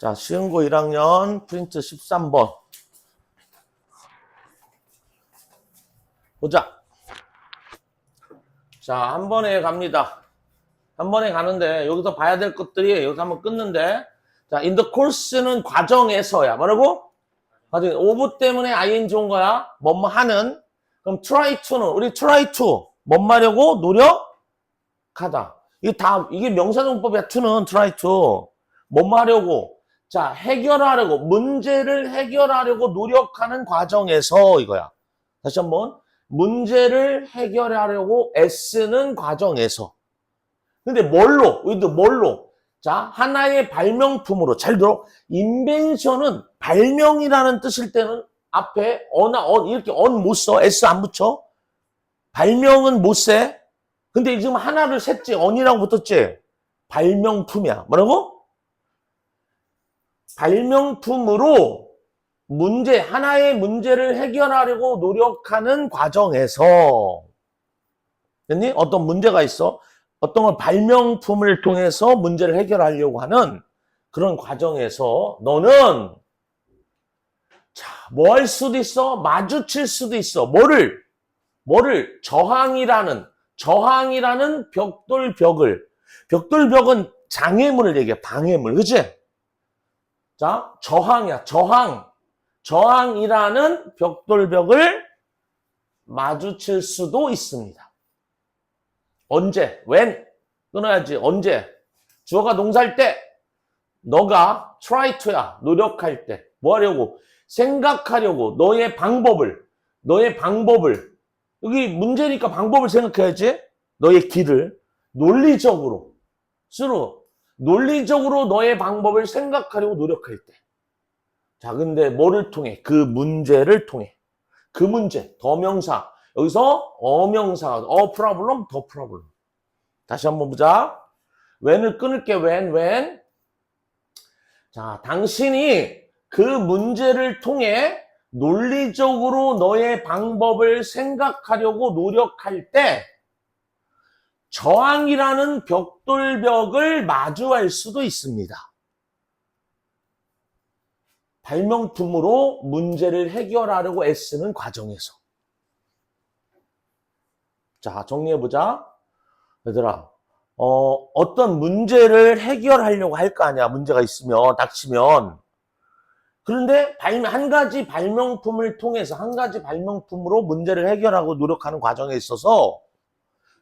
자, 쉬운 거 1학년 프린트 13번. 보자. 자, 한 번에 갑니다. 한 번에 가는데, 여기서 봐야 될 것들이, 여기서 한번 끊는데, 자, in the course는 과정에서야. 뭐라고? 과정. 오브 때문에 ing 온 거야. 뭐뭐 하는. 그럼 try to는, 우리 try to. 뭐뭐 하려고? 노력하다. 이게 명사용법이야. to는 try to. 뭐뭐 하려고? 자, 해결하려고, 문제를 해결하려고 노력하는 과정에서 이거야. 다시 한번. 문제를 해결하려고 애쓰는 과정에서. 근데 뭘로? 뭘로? 자, 하나의 발명품으로. 잘 들어. 인벤션은 발명이라는 뜻일 때는 앞에 이렇게 못 써. S 안 붙여. 발명은 못 세. 근데 지금 하나를 셌지. on이라고 붙었지. 발명품이야. 뭐라고? 발명품으로 하나의 문제를 해결하려고 노력하는 과정에서, 됐니? 어떤 문제가 있어. 어떤 걸 발명품을 통해서 문제를 해결하려고 하는 그런 과정에서 너는, 자, 뭐 할 수도 있어? 마주칠 수도 있어. 뭐를? 저항이라는 벽돌벽은 장애물을 얘기해. 방해물. 그치? 자, 저항이야. 저항이라는 벽돌벽을 마주칠 수도 있습니다. 언제? when? 끊어야지. 언제? 주어가 동사일 때. 너가 try to야. 노력할 때. 뭐 하려고? 생각하려고. 너의 방법을. 여기 문제니까 방법을 생각해야지. 너의 길을. 논리적으로 너의 방법을 생각하려고 노력할 때. 자, 근데 뭐를 통해? 그 문제를 통해. 그 문제, 더명사. 여기서 어명사가, problem, the problem. 다시 한번 보자. when을 끊을게, when. 자, 당신이 그 문제를 통해 논리적으로 너의 방법을 생각하려고 노력할 때 저항이라는 벽돌벽을 마주할 수도 있습니다. 발명품으로 문제를 해결하려고 애쓰는 과정에서. 자, 정리해보자. 얘들아, 어떤 문제를 해결하려고 할 거 아니야. 문제가 있으면, 닥치면. 그런데 한 가지 발명품을 통해서, 한 가지 발명품으로 문제를 해결하고 노력하는 과정에 있어서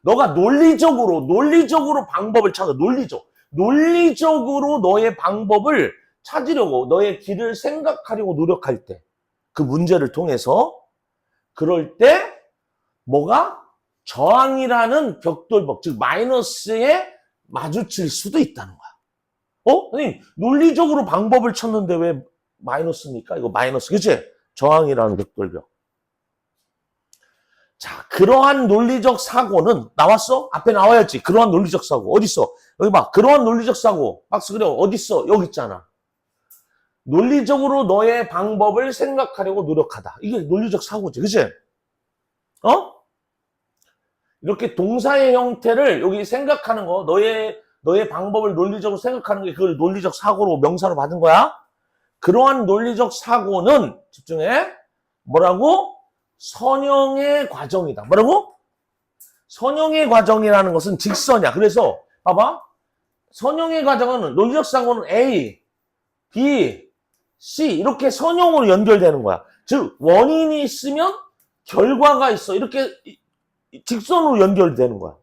너가 논리적으로 방법을 찾아. 논리적으로 너의 방법을 찾으려고, 너의 길을 생각하려고 노력할 때, 그 문제를 통해서, 그럴 때 뭐가? 저항이라는 벽돌벽, 즉 마이너스에 마주칠 수도 있다는 거야. 아니, 논리적으로 방법을 찾는데 왜 마이너스입니까? 이거 마이너스, 그치? 저항이라는 벽돌벽. 자, 그러한 논리적 사고는 나왔어? 앞에 나와야지. 그러한 논리적 사고. 어딨어? 여기 봐. 그러한 논리적 사고. 박스 그려. 어딨어? 여기 있잖아. 논리적으로 너의 방법을 생각하려고 노력하다. 이게 논리적 사고지. 그치? 이렇게 동사의 형태를 여기 생각하는 거, 너의 방법을 논리적으로 생각하는 게 그걸 논리적 사고로 명사로 받은 거야. 그러한 논리적 사고는, 집중해. 뭐라고? 선형의 과정이다. 뭐라고? 선형의 과정이라는 것은 직선이야. 그래서 봐봐. 선형의 과정은 논리적 사고는 A, B, C 이렇게 선형으로 연결되는 거야. 즉 원인이 있으면 결과가 있어. 이렇게 직선으로 연결되는 거야.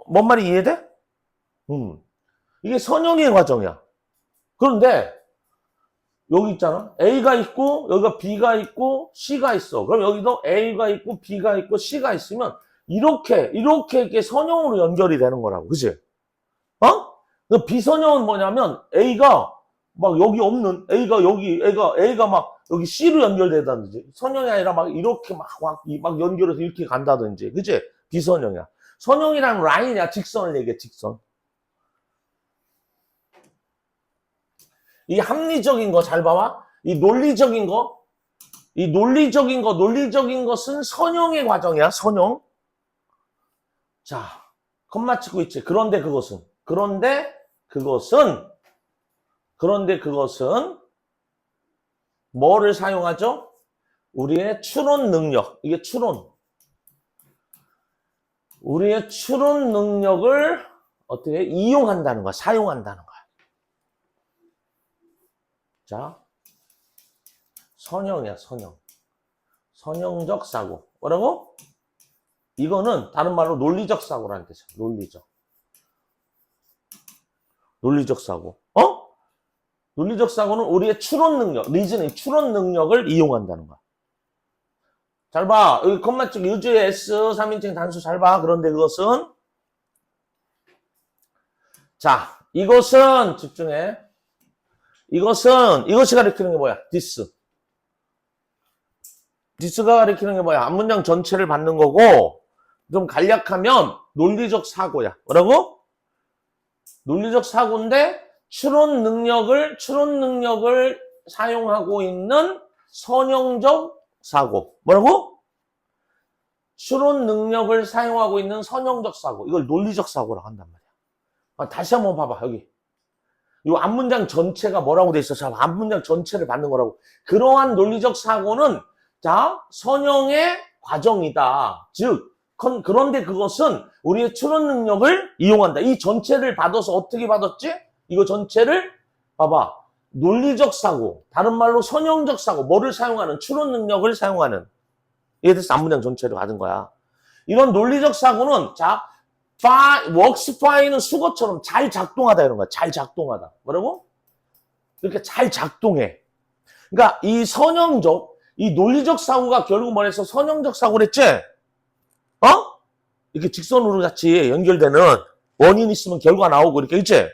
뭔 말이 이해돼? 이게 선형의 과정이야. 그런데 여기 있잖아. A가 있고 여기가 B가 있고 C가 있어. 그럼 여기도 A가 있고 B가 있고 C가 있으면 이렇게 선형으로 연결이 되는 거라고. 그치? 그 비선형은 뭐냐면 A가 막 여기 없는 A가 막 여기 C로 연결되다든지 선형이 아니라 막 이렇게 막 연결해서 이렇게 간다든지. 그치? 비선형이야. 선형이라는 라인이야. 직선을 얘기해. 직선. 이 합리적인 거 잘 봐봐. 이 논리적인 것은 선형의 과정이야. 선형. 자, 컴마 치고 있지. 그런데 그것은 그런데 그것은 뭐를 사용하죠? 우리의 추론 능력. 이게 추론. 우리의 추론 능력을 어떻게 이용한다는 거야. 사용한다는 거야. 자, 선형이야, 선형. 선형적 사고. 뭐라고? 이거는 다른 말로 논리적 사고라는 뜻이야. 논리적. 논리적 사고. 어? 논리적 사고는 우리의 추론 능력, 리즈닝, 추론 능력을 이용한다는 거야. 잘 봐. 여기 컴마축 유주의 S, 3인칭 단수 잘 봐. 그런데 그것은 자, 이것은 집중해. 이것이 가리키는 게 뭐야? this. this가 가리키는 게 뭐야? 앞문장 전체를 받는 거고 좀 간략하면 논리적 사고야. 뭐라고? 논리적 사고인데 추론 능력을 사용하고 있는 선형적 사고. 뭐라고? 추론 능력을 사용하고 있는 선형적 사고. 이걸 논리적 사고라고 한단 말이야. 다시 한번 봐봐. 여기. 이 앞문장 전체가 뭐라고 돼 있어? 자, 앞문장 전체를 받는 거라고. 그러한 논리적 사고는 자, 선형의 과정이다. 즉, 그런데 그것은 우리의 추론 능력을 이용한다. 이 전체를 받아서 어떻게 받았지? 이거 전체를 봐봐. 논리적 사고, 다른 말로 선형적 사고, 뭐를 사용하는? 추론 능력을 사용하는. 이에 대해서 앞문장 전체를 받은 거야. 이런 논리적 사고는 자, works fine은 수거처럼 잘 작동하다 이런 거야. 잘 작동하다. 뭐라고? 이렇게 잘 작동해. 그러니까 이 선형적, 이 논리적 사고가 결국 뭐랬어? 선형적 사고랬지? 어? 이렇게 직선으로 같이 연결되는 원인 있으면 결과 나오고 이렇게 있지?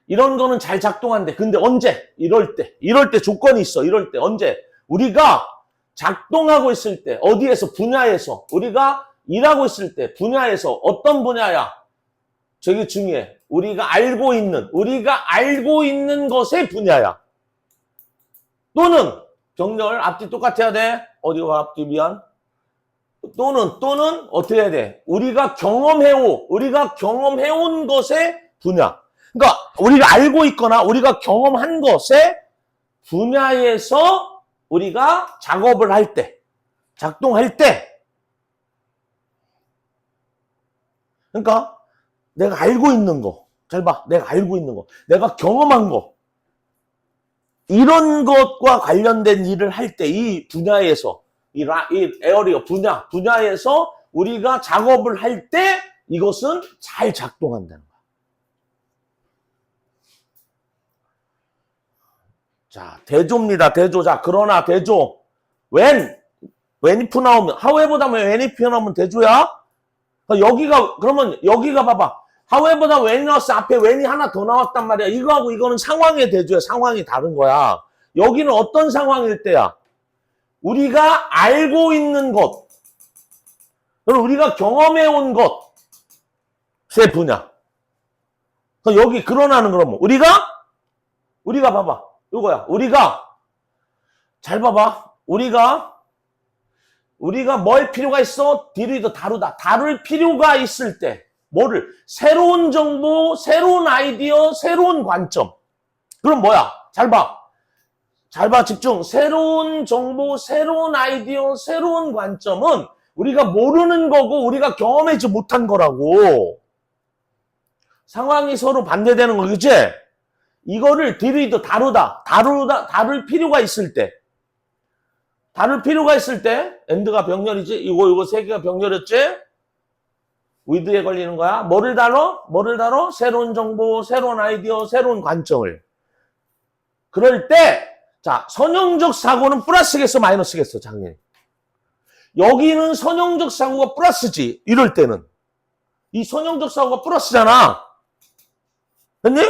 이런 거는 잘 작동한대. 근데 언제? 이럴 때 조건이 있어. 이럴 때 언제? 우리가 작동하고 있을 때 어디에서? 분야에서 우리가 일하고 있을 때 분야에서 어떤 분야야? 저게 중요해. 우리가 알고 있는 것의 분야야. 또는 정렬 앞뒤 똑같아야 돼. 어디가 앞뒤 미안. 또는 어떻게 해야 돼? 우리가 경험해온 것의 분야. 그러니까 우리가 알고 있거나 우리가 경험한 것의 분야에서 우리가 작업을 할 때, 작동할 때, 그러니까 내가 알고 있는 거, 잘 봐. 내가 알고 있는 거, 내가 경험한 거, 이런 것과 관련된 일을 할 때 이 분야에서 이 에어리어 분야에서 우리가 작업을 할 때 이것은 잘 작동한다는 거야. 자, 대조입니다. 대조. 자, 그러나 대조. when if 나오면 however 다음에 when if 나오면 대조야. 그러면 여기가 봐봐. however보다 when 나왔어. 앞에 when이 하나 더 나왔단 말이야. 이거하고 이거는 상황의 대조야. 상황이 다른 거야. 여기는 어떤 상황일 때야? 우리가 알고 있는 것, 우리가 경험해온 것의 분야. 여기 그러나는 그러면 우리가 봐봐. 이거야. 잘 봐봐. 우리가 뭘 필요가 있어? 딜이 다루다. 다룰 필요가 있을 때 뭐를? 새로운 정보, 새로운 아이디어, 새로운 관점. 그럼 뭐야? 잘 봐, 집중. 새로운 정보, 새로운 아이디어, 새로운 관점은 우리가 모르는 거고 우리가 경험하지 못한 거라고. 상황이 서로 반대되는 거, 그치? 이거를 딜이 다룰 필요가 있을 때. end가 병렬이지? 이거 세 개가 병렬이었지? with에 걸리는 거야. 뭐를 다뤄? 새로운 정보, 새로운 아이디어, 새로운 관점을. 그럴 때, 자, 선형적 사고는 플러스겠어, 마이너스겠어, 당연히. 여기는 선형적 사고가 플러스지, 이럴 때는. 이 선형적 사고가 플러스잖아. 됐니?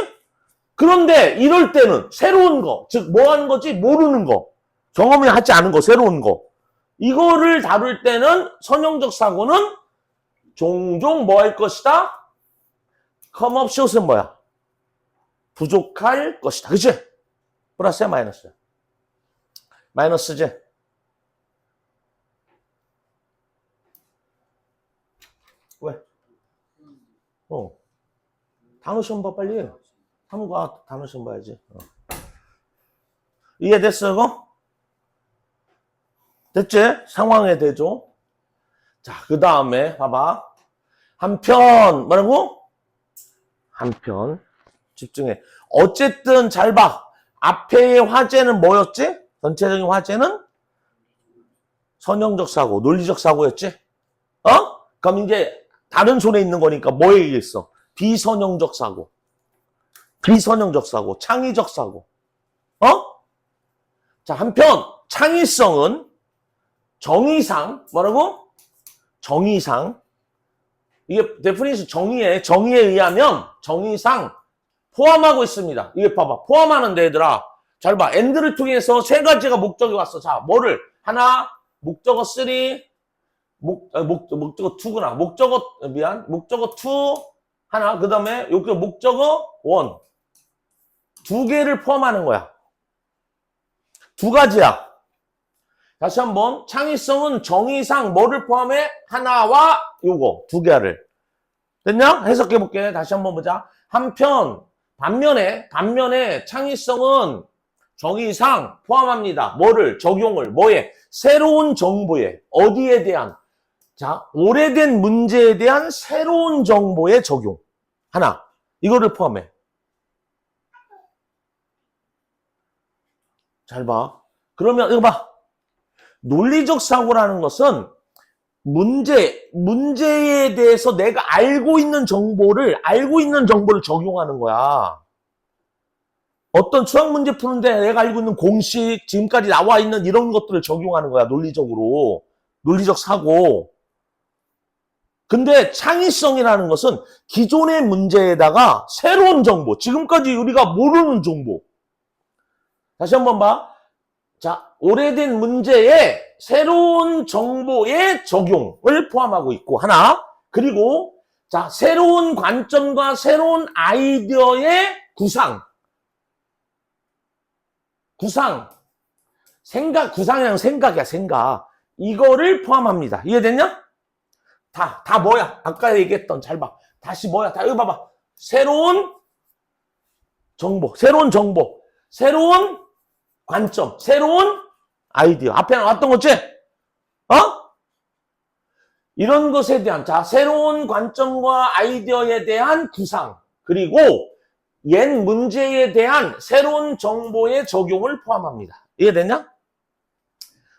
그런데 이럴 때는 새로운 거, 즉, 뭐 하는 거지? 모르는 거. 경험이 하지 않은 거, 새로운 거. 이거를 다룰 때는 선형적 사고는 종종 뭐 할 것이다? come up short은 뭐야? 부족할 것이다. 그치? 플러스야, 마이너스야? 마이너스지? 왜? 단어 시험 봐, 빨리. 사무과학 단어 시험 봐야지. 이해됐어, 이거? 됐지? 상황에 대조. 자, 그 다음에, 봐봐. 한편, 뭐라고? 한편. 집중해. 어쨌든 잘 봐. 앞에의 화제는 뭐였지? 전체적인 화제는 선형적 사고, 논리적 사고였지? 그럼 이제 다른 손에 있는 거니까 뭐 얘기했어? 비선형적 사고, 비선형적 사고, 창의적 사고. 자, 한편 창의성은 정의상 뭐라고? 정의상. 이게 데피니션 정의에 의하면 정의상 포함하고 있습니다. 이게 봐봐. 포함하는데 얘들아. 잘 봐. and를 통해서 세 가지가 목적이 왔어. 자, 뭐를? 하나, 목적어 3, 목적어 2구나. 목적어 2, 하나. 그 다음에 여기 목적어 1. 두 개를 포함하는 거야. 두 가지야. 다시 한번. 창의성은 정의상 뭐를 포함해? 하나와 요거. 두 개를. 됐냐? 해석해볼게. 다시 한번 보자. 반면에 창의성은 정의상 포함합니다. 뭐를? 적용을. 뭐에? 새로운 정보에. 어디에 대한? 자, 오래된 문제에 대한 새로운 정보의 적용. 하나. 이거를 포함해. 잘 봐. 그러면 이거 봐. 논리적 사고라는 것은 문제에 대해서 내가 알고 있는 정보를 적용하는 거야. 어떤 수학 문제 푸는데 내가 알고 있는 공식, 지금까지 나와 있는 이런 것들을 적용하는 거야, 논리적으로. 논리적 사고. 근데 창의성이라는 것은 기존의 문제에다가 새로운 정보, 지금까지 우리가 모르는 정보. 다시 한번 봐. 자, 오래된 문제에 새로운 정보의 적용을 포함하고 있고, 하나. 그리고, 자, 새로운 관점과 새로운 아이디어의 구상. 구상이랑 생각이야, 생각. 이거를 포함합니다. 이해됐냐? 다 뭐야? 아까 얘기했던, 잘 봐. 다시 뭐야? 다, 이거 봐봐. 새로운 정보, 새로운 관점, 새로운 아이디어. 앞에 나왔던 거지? 이런 것에 대한, 자, 새로운 관점과 아이디어에 대한 구상. 그리고 옛 문제에 대한 새로운 정보의 적용을 포함합니다. 이해됐냐?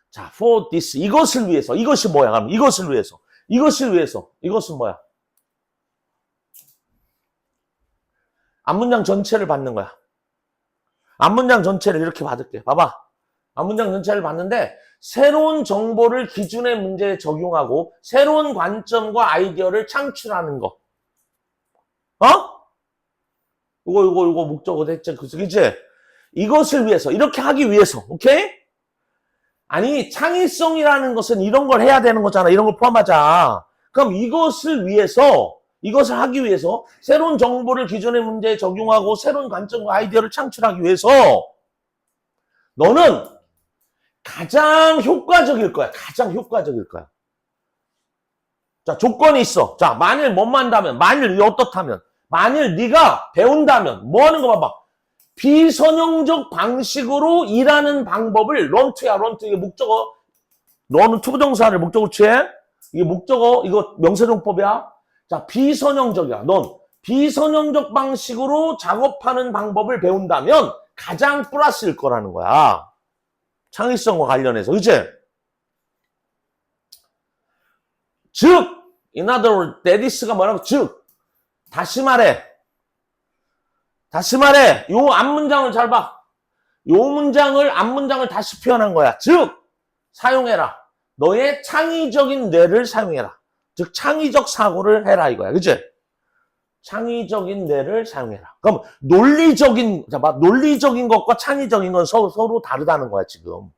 자, for this. 이것을 위해서. 이것이 뭐야? 그럼 이것을 위해서. 이것은 뭐야? 앞문장 전체를 받는 거야. 앞문장 전체를 이렇게 받을게. 봐봐. 앞문장 전체를 받는데 새로운 정보를 기존의 문제에 적용하고 새로운 관점과 아이디어를 창출하는 거. 이거 목적어 됐지? 그치? 이것을 위해서, 이렇게 하기 위해서. 오케이? 아니, 창의성이라는 것은 이런 걸 해야 되는 거잖아. 이런 걸 포함하자. 그럼 이것을 하기 위해서 새로운 정보를 기존의 문제에 적용하고 새로운 관점과 아이디어를 창출하기 위해서 너는 가장 효과적일 거야. 자, 조건이 있어. 자, 만일 어떻다면, 만일 네가 배운다면 뭐 하는 거 봐봐. 비선형적 방식으로 일하는 방법을 런투야. 이게 목적어. 너는 투부정사를 목적으로 취해. 이게 목적어, 이거 명사용법이야. 자, 비선형적이야. 넌 비선형적 방식으로 작업하는 방법을 배운다면 가장 플러스일 거라는 거야. 창의성과 관련해서. 그치? 즉, in other words, that is가 뭐라고? 즉, 다시 말해. 요 앞문장을 잘 봐. 앞문장을 다시 표현한 거야. 즉, 사용해라. 너의 창의적인 뇌를 사용해라. 즉, 창의적 사고를 해라 이거야. 그치? 창의적인 뇌를 사용해라. 그럼 논리적인 것과 창의적인 건 서로 다르다는 거야, 지금.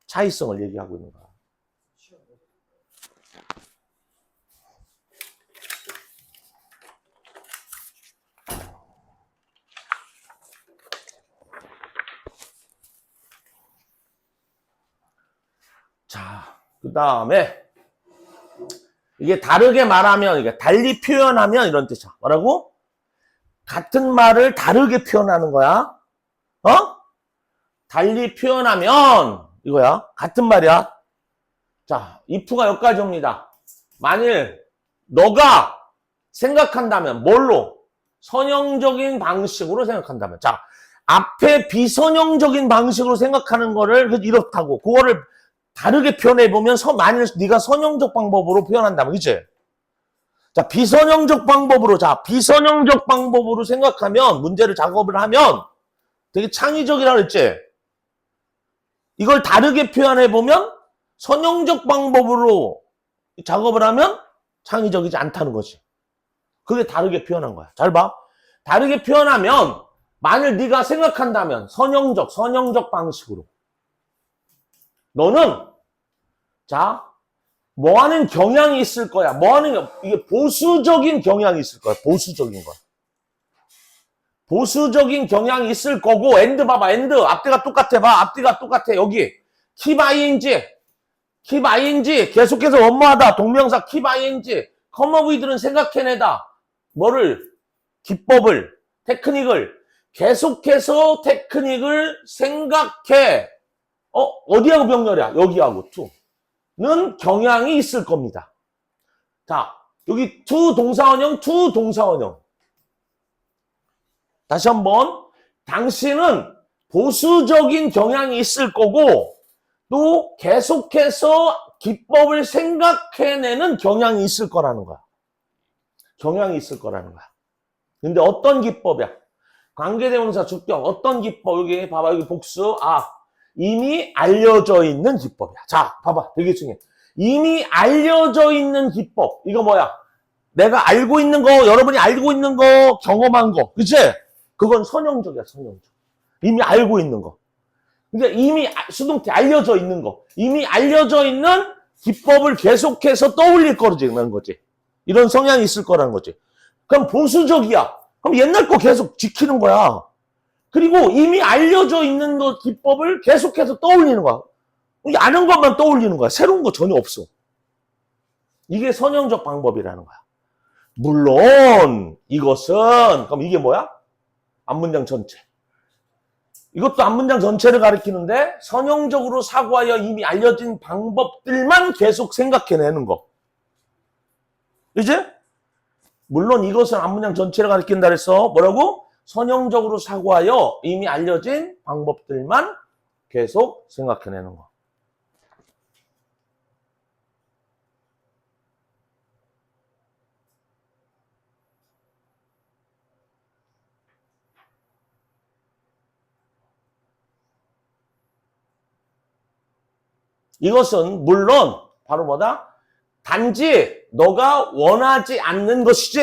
차이성을 얘기하고 있는 거야. 자, 그 다음에 이게 다르게 말하면, 이게 달리 표현하면 이런 뜻이야. 뭐라고? 같은 말을 다르게 표현하는 거야. 달리 표현하면 이거야. 같은 말이야. 자, if가 여기까지 옵니다. 만일 너가 생각한다면 뭘로? 선형적인 방식으로 생각한다면. 자, 앞에 비선형적인 방식으로 생각하는 거를 이렇다고 그거를 다르게 표현해보면 만일 네가 선형적 방법으로 표현한다면, 그치? 자, 비선형적 방법으로 생각하면, 문제를 작업을 하면 되게 창의적이라고 했지? 이걸 다르게 표현해보면 선형적 방법으로 작업을 하면 창의적이지 않다는 거지. 그게 다르게 표현한 거야. 잘 봐. 다르게 표현하면 만일 네가 생각한다면 선형적 방식으로 너는 자, 뭐 하는 경향이 있을 거야. 이게 보수적인 경향이 있을 거야. 보수적인 거. 보수적인 경향이 있을 거고, 봐봐, 앞뒤가 똑같아, 봐. 앞뒤가 똑같아, 여기. keep ing, 계속해서 원모하다, 동명사 keep ing, come up with는 생각해내다. 기법을, 테크닉을, 계속해서 테크닉을 생각해. 어디하고 병렬이야? 여기하고 to는 경향이 있을 겁니다. 자, 여기 to 동사원형. 다시 한번. 당신은 보수적인 경향이 있을 거고, 또 계속해서 기법을 생각해내는 경향이 있을 거라는 거야. 근데 어떤 기법이야? 관계대명사 주격. 어떤 기법? 여기 봐봐. 여기 복수. 이미 알려져 있는 기법이야. 자, 봐봐. 되게 중요해. 이미 알려져 있는 기법. 이거 뭐야? 내가 알고 있는 거, 여러분이 알고 있는 거, 경험한 거. 그치? 그건 선형적이야, 선형적. 이미 알고 있는 거. 그러니까 이미 수동태 알려져 있는 거. 이미 알려져 있는 기법을 계속해서 떠올릴 거라는 거지. 이런 성향이 있을 거라는 거지. 그럼 보수적이야. 그럼 옛날 거 계속 지키는 거야. 그리고 이미 알려져 있는 거 기법을 계속해서 떠올리는 거야. 아는 것만 떠올리는 거야. 새로운 거 전혀 없어. 이게 선형적 방법이라는 거야. 물론 이것은 그럼 이게 뭐야? 앞문장 전체. 이것도 앞문장 전체를 가리키는데 선형적으로 사고하여 이미 알려진 방법들만 계속 생각해내는 거. 이제? 물론 이것은 앞문장 전체를 가리킨다 그랬어. 뭐라고? 선형적으로 사고하여 이미 알려진 방법들만 계속 생각해내는 거. 이것은 물론 바로 뭐다? 단지 너가 원하지 않는 것이지.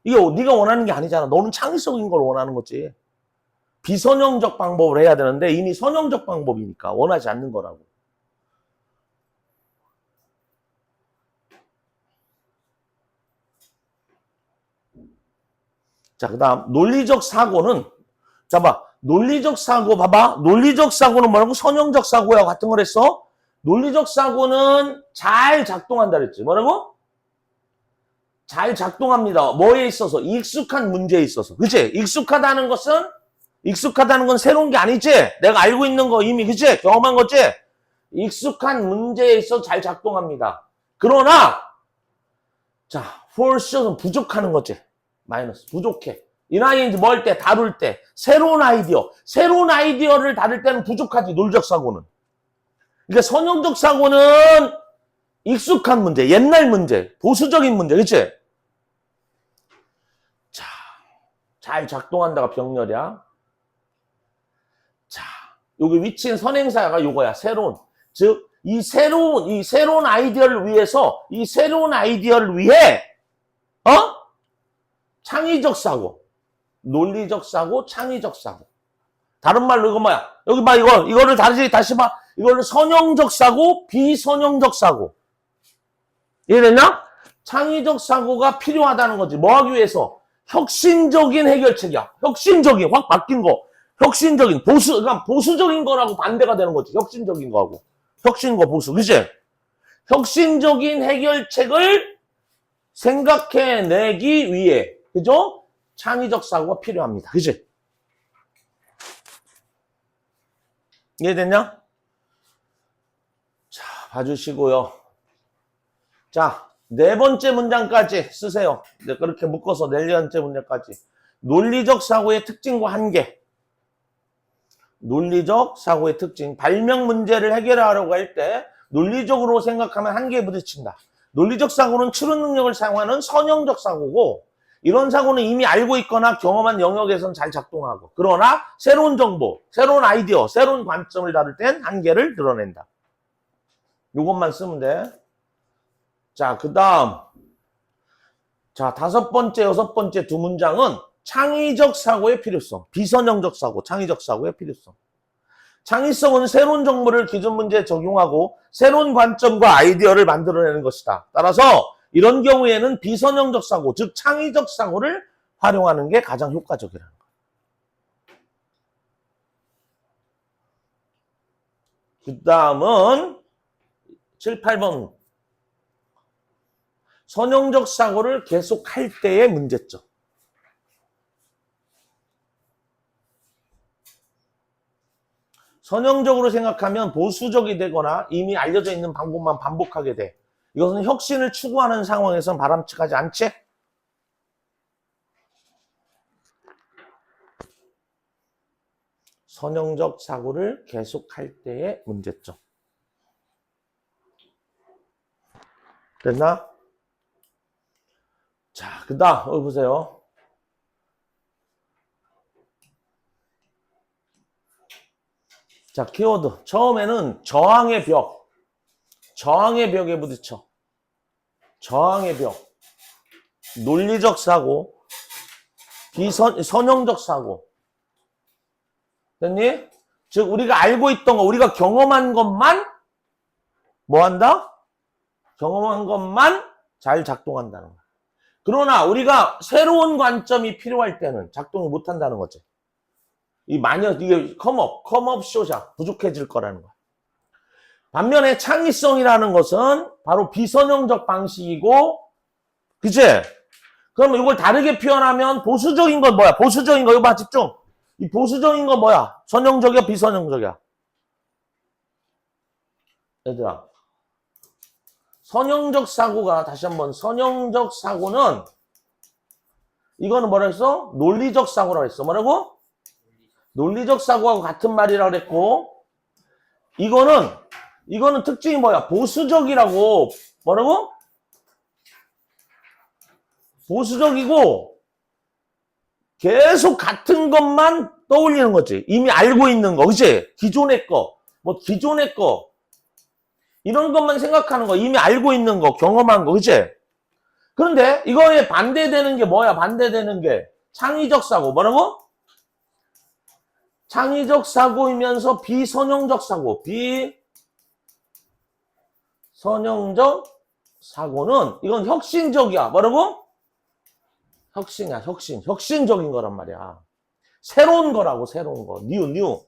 이게 네가 원하는 게 아니잖아. 너는 창의적인 걸 원하는 거지. 비선형적 방법을 해야 되는데 이미 선형적 방법이니까 원하지 않는 거라고. 자, 그 다음 논리적 사고는 봐. 논리적 사고 봐봐. 논리적 사고는 뭐라고? 선형적 사고야 같은 걸 했어. 논리적 사고는 잘 작동한다 그랬지. 뭐라고? 잘 작동합니다. 뭐에 있어서? 익숙한 문제에 있어서. 그치? 익숙하다는 건 새로운 게 아니지? 내가 알고 있는 거 이미, 그치? 경험한 거지? 익숙한 문제에 있어서 잘 작동합니다. 그러나, 자, for sure는 부족하는 거지. 마이너스. 부족해. 인하인지 뭐 할 때, 다룰 때. 새로운 아이디어를 다룰 때는 부족하지, 논리적 사고는. 그러니까 선형적 사고는 익숙한 문제, 옛날 문제, 보수적인 문제, 그치? 자, 잘 작동한다가 병렬이야. 자, 여기 위치인 선행사가 요거야, 새로운. 즉, 이 새로운 아이디어를 위해, 창의적 사고, 논리적 사고, 창의적 사고. 다른 말로 이거 뭐야? 여기 봐, 이거를 다시 봐. 이거를 선형적 사고, 비선형적 사고. 이해됐냐? 창의적 사고가 필요하다는 거지. 뭐 하기 위해서? 혁신적인 해결책이야. 확 바뀐 거. 그러니까 보수적인 거라고 반대가 되는 거지. 혁신적인 거하고. 혁신과 보수. 그치? 혁신적인 해결책을 생각해내기 위해. 그죠? 창의적 사고가 필요합니다. 그치? 이해됐냐? 자, 봐주시고요. 자, 네 번째 문장까지 쓰세요. 네, 그렇게 묶어서 네 번째 문장까지. 논리적 사고의 특징과 한계. 논리적 사고의 특징. 발명 문제를 해결하려고 할 때 논리적으로 생각하면 한계에 부딪힌다. 논리적 사고는 추론 능력을 사용하는 선형적 사고고, 이런 사고는 이미 알고 있거나 경험한 영역에선 잘 작동하고, 그러나 새로운 정보, 새로운 아이디어, 새로운 관점을 다룰 땐 한계를 드러낸다. 요것만 쓰면 돼. 자, 그 다음. 자, 다섯 번째, 여섯 번째 두 문장은 창의적 사고의 필요성. 비선형적 사고, 창의적 사고의 필요성. 창의성은 새로운 정보를 기존 문제에 적용하고 새로운 관점과 아이디어를 만들어내는 것이다. 따라서 이런 경우에는 비선형적 사고, 즉 창의적 사고를 활용하는 게 가장 효과적이라는 거예요. 그 다음은 7, 8번. 선형적 사고를 계속할 때의 문제점. 선형적으로 생각하면 보수적이 되거나 이미 알려져 있는 방법만 반복하게 돼. 이것은 혁신을 추구하는 상황에선 바람직하지 않지? 선형적 사고를 계속할 때의 문제점. 됐나? 자, 그 다음 여기 보세요. 자, 키워드. 처음에는 저항의 벽. 저항의 벽에 부딪혀. 저항의 벽. 논리적 사고. 선형적 사고. 됐니? 즉, 우리가 알고 있던 거, 우리가 경험한 것만 뭐 한다? 경험한 것만 잘 작동한다는 거야. 그러나 우리가 새로운 관점이 필요할 때는 작동을 못 한다는 거지. 이게 컴업 쇼샤, 부족해질 거라는 거야. 반면에 창의성이라는 것은 바로 비선형적 방식이고, 그치? 그럼 이걸 다르게 표현하면 보수적인 건 뭐야? 보수적인 거, 이거 봐, 집중. 이 보수적인 건 뭐야? 선형적이야, 비선형적이야? 얘들아. 선형적 사고가, 다시 한번, 선형적 사고는, 이거는 뭐라 했어? 논리적 사고라고 했어. 뭐라고? 논리적 사고하고 같은 말이라고 그랬고, 이거는 특징이 뭐야? 보수적이라고. 뭐라고? 보수적이고, 계속 같은 것만 떠올리는 거지. 이미 알고 있는 거, 그치? 기존의 거, 기존의 거. 이런 것만 생각하는 거, 이미 알고 있는 거, 경험한 거, 그치? 그런데 이거에 반대되는 게 뭐야? 반대되는 게 창의적 사고. 뭐라고? 창의적 사고이면서 비선형적 사고. 비선형적 사고는 이건 혁신적이야. 뭐라고? 혁신이야, 혁신. 혁신적인 거란 말이야. 새로운 거라고, 새로운 거. 뉴.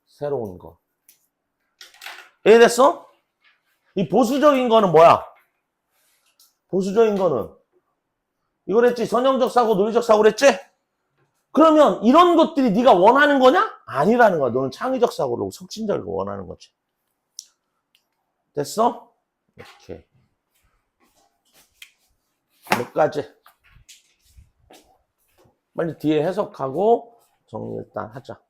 새로운 거. 이해됐어? 이 보수적인 거는 뭐야? 보수적인 거는 이거랬지. 선형적 사고, 논리적 사고랬지? 그러면 이런 것들이 네가 원하는 거냐? 아니라는 거야. 너는 창의적 사고를 혁신적인 거 원하는 거지. 됐어? 이렇게. 몇 가지. 빨리 뒤에 해석하고 정리 일단 하자.